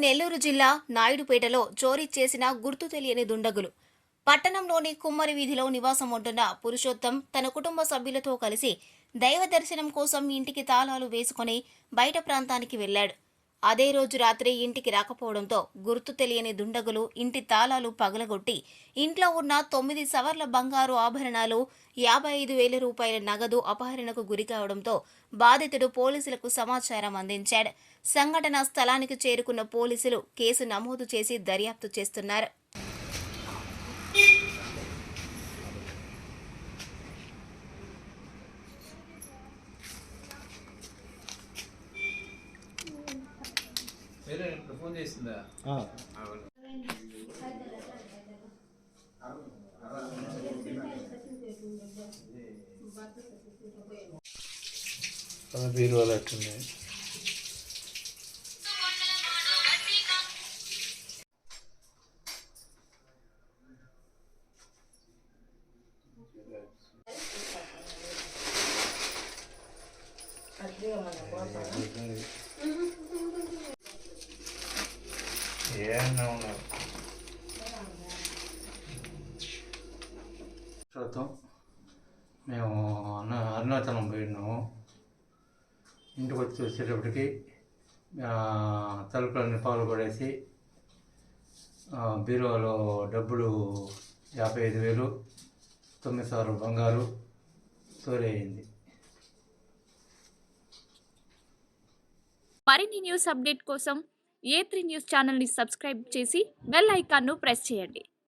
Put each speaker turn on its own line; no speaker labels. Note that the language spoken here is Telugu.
నెల్లూరు జిల్లా నాయుడుపేటలో చోరీ చేసిన గుర్తు తెలియని దుండగులు. పట్టణంలోని కుమ్మరి వీధిలో నివాసం ఉంటున్న పురుషోత్తం తన కుటుంబ సభ్యులతో కలిసి దైవ దర్శనం కోసం ఇంటికి తాళాలు వేసుకుని బయట ప్రాంతానికి వెళ్లాడు. అదే రోజు రాత్రి ఇంటికి రాకపోవడంతో గుర్తు తెలియని దుండగులు ఇంటి తాళాలు పగలగొట్టి ఇంట్లో ఉన్న 9 సవర్ల బంగారు ఆభరణాలు, 55,000 రూపాయల నగదు అపహరణకు గురికావడంతో బాధితుడు పోలీసులకు సమాచారం అందించాడు. సంఘటనా స్థలానికి చేరుకున్న పోలీసులు కేసు నమోదు చేసి దర్యాప్తు చేస్తున్నారు.
ఫోన్ చేసిందా?
బీరువాలు అట్టుంది. ఏమన్నా ఉన్నారు చూద్దాం. మేము అరుణాచలం పోయినాము. ఇంటికి వచ్చి వచ్చేటప్పటికి తలుపులన్నీ పాలు పడేసి బీరువాలో డబ్బులు 55,000, 9 సవర్ల బంగారు చోరీ అయింది.
మరిన్ని న్యూస్ అప్డేట్ కోసం A3 న్యూస్ ఛానల్ని సబ్స్క్రైబ్ చేసి బెల్ ఐకాన్ను ప్రెస్ చేయండి.